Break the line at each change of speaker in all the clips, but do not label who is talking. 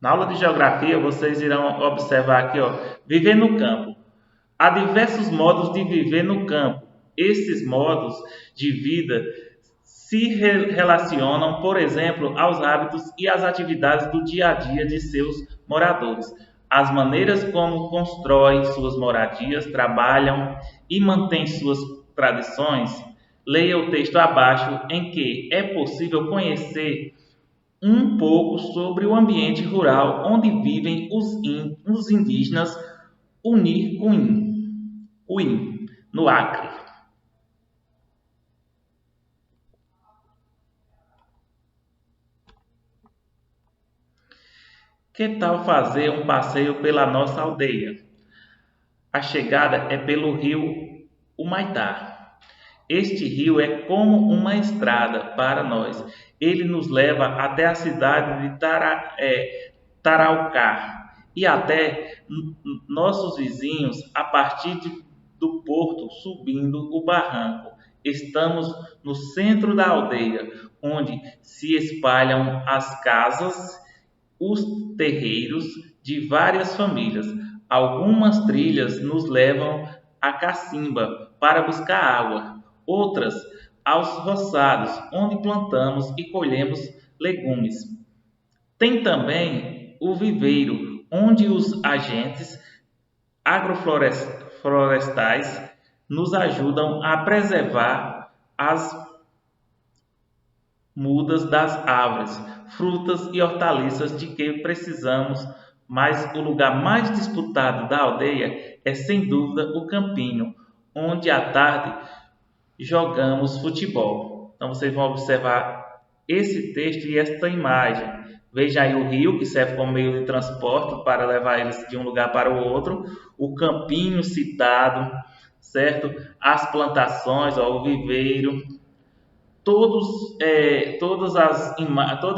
Na aula de geografia, vocês irão observar aqui, ó, viver no campo. Há diversos modos de viver no campo. Esses modos de vida se relacionam, por exemplo, aos hábitos e às atividades do dia a dia de seus moradores, as maneiras como constroem suas moradias, trabalham e mantêm suas tradições. Leia o texto abaixo, em que é possível conhecer um pouco sobre o ambiente rural onde vivem os indígenas Uim, no Acre. Que tal fazer um passeio pela nossa aldeia? A chegada é pelo rio Humaitá. Este rio é como uma estrada para nós. Ele nos leva até a cidade de Taraucar e até nossos vizinhos a partir do porto, subindo o barranco. Estamos no centro da aldeia, onde se espalham as casas, os terreiros de várias famílias. Algumas trilhas nos levam a Cacimba para buscar água, outras aos roçados, onde plantamos e colhemos legumes. Tem também o viveiro, onde os agentes agroflorestais nos ajudam a preservar as mudas das árvores, frutas e hortaliças de que precisamos, mas o lugar mais disputado da aldeia é sem dúvida o campinho, onde à tarde jogamos futebol. Então vocês vão observar esse texto e esta imagem. Veja aí o rio, que serve como meio de transporte para levar eles de um lugar para o outro, o campinho citado, certo? As plantações, ó, o viveiro, toda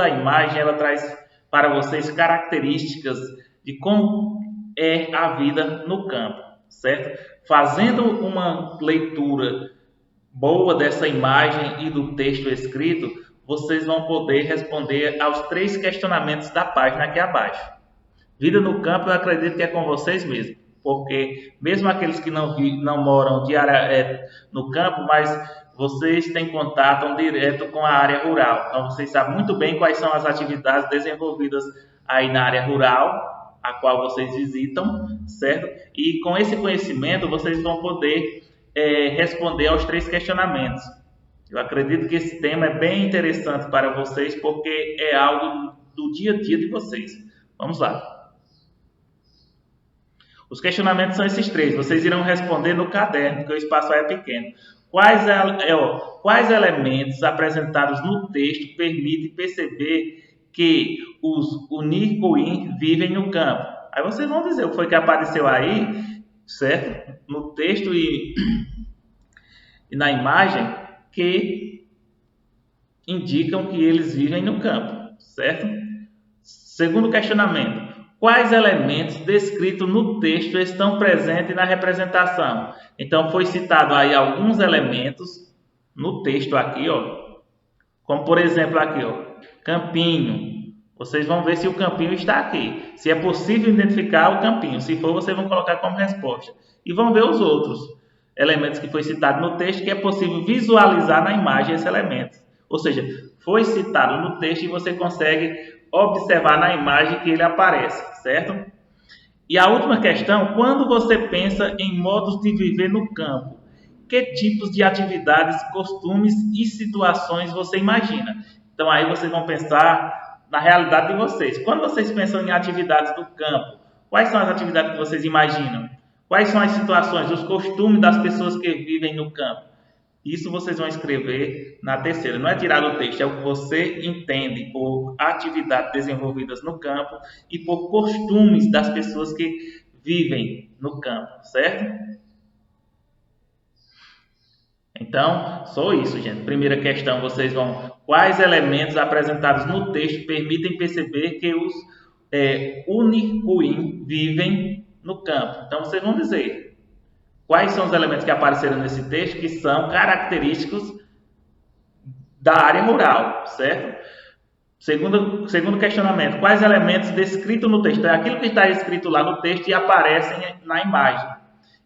a imagem ela traz para vocês características de como é a vida no campo, certo? Fazendo uma leitura boa dessa imagem e do texto escrito, vocês vão poder responder aos 3 questionamentos da página aqui abaixo. Vida no campo, eu acredito que é com vocês mesmos, porque mesmo aqueles que não moram no campo, mas vocês têm contato direto com a área rural. Então, vocês sabem muito bem quais são as atividades desenvolvidas aí na área rural, a qual vocês visitam, certo? E com esse conhecimento, vocês vão poder responder aos 3 questionamentos. Eu acredito que esse tema é bem interessante para vocês, porque é algo do dia a dia de vocês. Vamos lá. Os questionamentos são esses 3. Vocês irão responder no caderno, porque o espaço é pequeno. Quais elementos apresentados no texto permitem perceber que os Unicoin vivem no campo? Aí vocês vão dizer o que foi que apareceu aí, certo? No texto e na imagem, que indicam que eles vivem no campo, certo? Segundo questionamento. Quais elementos descritos no texto estão presentes na representação? Então, foi citado aí alguns elementos no texto aqui, ó. Como, por exemplo, aqui, ó, campinho. Vocês vão ver se o campinho está aqui. Se é possível identificar o campinho. Se for, vocês vão colocar como resposta. E vão ver os outros elementos que foi citado no texto, que é possível visualizar na imagem esse elemento. Ou seja, foi citado no texto e você consegue observar na imagem que ele aparece, certo? E a última questão, quando você pensa em modos de viver no campo, que tipos de atividades, costumes e situações você imagina? Então aí vocês vão pensar na realidade de vocês. Quando vocês pensam em atividades do campo, quais são as atividades que vocês imaginam? Quais são as situações, os costumes das pessoas que vivem no campo? Isso vocês vão escrever na terceira. Não é tirar do texto, é o que você entende por atividades desenvolvidas no campo e por costumes das pessoas que vivem no campo, certo? Então, só isso, gente. Primeira questão, vocês vão... Quais elementos apresentados no texto permitem perceber que os Unicuim vivem no campo? Então, vocês vão dizer quais são os elementos que apareceram nesse texto que são característicos da área rural, certo? Segundo questionamento, quais elementos descritos no texto? É aquilo que está escrito lá no texto e aparecem na imagem.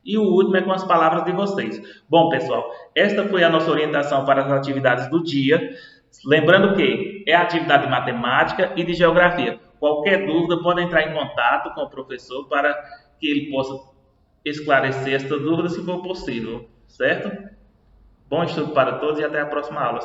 E o último é com as palavras de vocês. Bom, pessoal, esta foi a nossa orientação para as atividades do dia. Lembrando que é atividade de matemática e de geografia. Qualquer dúvida, pode entrar em contato com o professor para que ele possa esclarecer esta dúvida se for possível, certo? Bom estudo para todos e até a próxima aula.